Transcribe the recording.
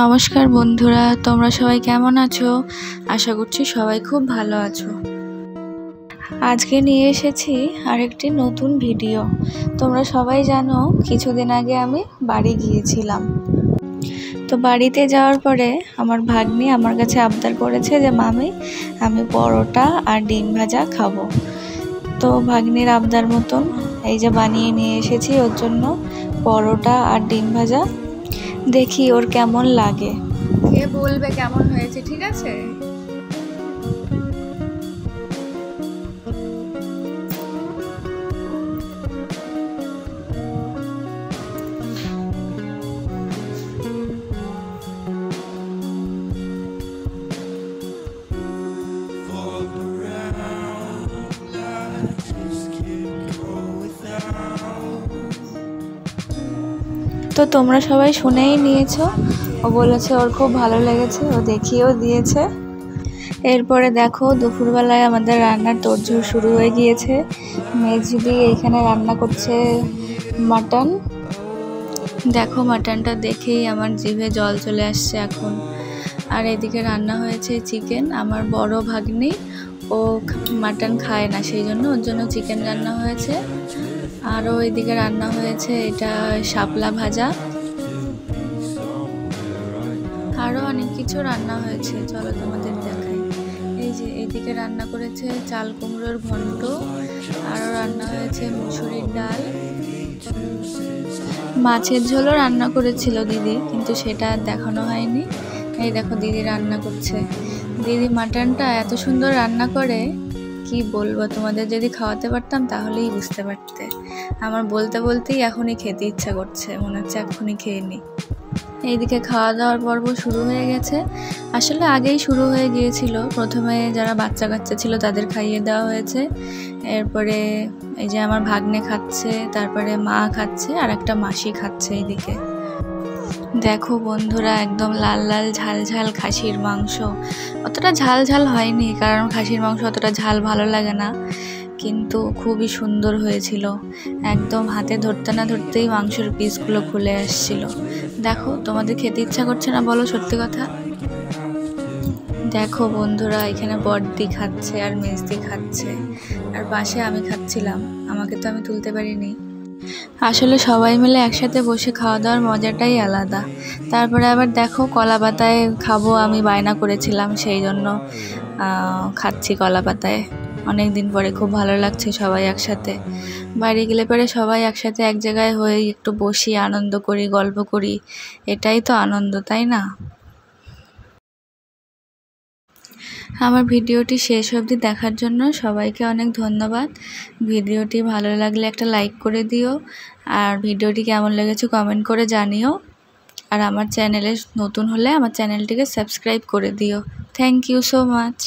নমস্কার বন্ধুরা, তোমরা সবাই কেমন আছো? আশা করছি সবাই খুব ভালো আছো। আজকে নিয়ে এসেছি আরেকটি নতুন ভিডিও। তোমরা সবাই জানো কিছুদিন আগে আমি বাড়ি গিয়েছিলাম। তো বাড়িতে যাওয়ার পরে আমার ভাগ্নি আমার কাছে আবদার করেছে যে মামি আমি পরোটা আর ডিম ভাজা খাবো। তো ভাগ্নির আবদার মতন এই যে বানিয়ে নিয়ে এসেছি ওর জন্য পরোটা আর ডিম ভাজা। দেখি ওর কেমন লাগে, খেয়ে বলবে কেমন হয়েছে, ঠিক আছে? তো তোমরা সবাই শুনেই নিয়েছো, ও বলেছে ওর খুব ভালো লেগেছে, ও দেখিয়েও দিয়েছে। এরপরে দেখো দুপুরবেলায় আমাদের রান্নার তোড়জোড় শুরু হয়ে গিয়েছে। মেজদি এখানে রান্না করছে মাটন। দেখো মাটনটা দেখেই আমার জিভে জল চলে আসছে এখন। আর এদিকে রান্না হয়েছে চিকেন। আমার বড় ভাগ্নি ও মাটন খায় না, সেই জন্য ওর জন্য চিকেন রান্না হয়েছে। আরও এদিকে রান্না হয়েছে এটা শাপলা ভাজা, আরও অনেক কিছু রান্না হয়েছে, চলো তোমাদের দেখাই। এই যে এদিকে রান্না করেছে চাল কুমড়োর ঘন্ট, আরও রান্না হয়েছে মুসুরির ডাল, মাছের ঝোলও রান্না করেছিল দিদি, কিন্তু সেটা দেখানো হয়নি। এই দেখো দিদি রান্না করছে। দিদি মাটনটা এত সুন্দর রান্না করে, কি বলবো, তোমাদের যদি খাওয়াতে পারতাম তাহলেই বুঝতে পারতে। আমার বলতে বলতেই এখনই খেতে ইচ্ছা করছে, মনে হচ্ছে এখনই খেয়ে নিই। এইদিকে খাওয়া দাওয়ার পর্ব শুরু হয়ে গেছে। আসলে আগেই শুরু হয়ে গিয়েছিল, প্রথমে যারা বাচ্চা কাচ্চা ছিল তাদের খাইয়ে দেওয়া হয়েছে। এরপরে এই যে আমার ভাগ্নে খাচ্ছে, তারপরে মা খাচ্ছে, আর একটা মাসি খাচ্ছে। এইদিকে দেখো বন্ধুরা, একদম লাল লাল ঝাল ঝাল খাসির মাংস। অতটা ঝাল ঝাল হয়নি, কারণ খাসির মাংস অতটা ঝাল ভালো লাগে না, কিন্তু খুবই সুন্দর হয়েছিল। একদম হাতে ধরতে না ধরতেই মাংসের পিসগুলো খুলে আসছিল। দেখো তোমাদের খেতে ইচ্ছা করছে না বলো সত্যি কথা? দেখো বন্ধুরা, এখানে বড়দি খাচ্ছে আর মেজদি খাচ্ছে, আর পাশে আমি খাচ্ছিলাম, আমাকে তো আমি তুলতে পারিনি। আসলে সবাই মিলে একসাথে বসে খাওয়া দাওয়ার মজাটাই আলাদা। তারপরে আবার দেখো কলা পাতায় খাবো, আমি বায়না করেছিলাম, সেই জন্য খাচ্ছি কলা পাতায়। অনেক দিন পরে খুব ভালো লাগছে সবাই একসাথে। বাড়ি গেলে পরে সবাই একসাথে এক জায়গায় হয়ে একটু বসি, আনন্দ করি, গল্প করি, এটাই তো আনন্দ, তাই না? আমার ভিডিওটি শেষ অবধি দেখার জন্য সবাইকে অনেক ধন্যবাদ। ভিডিওটি ভালো লাগলে একটা লাইক করে দিও, আর ভিডিওটি কেমন লেগেছে কমেন্ট করে জানিও। আর আমার চ্যানেলে নতুন হলে আমার চ্যানেলটিকে সাবস্ক্রাইব করে দিও। Thank you so much.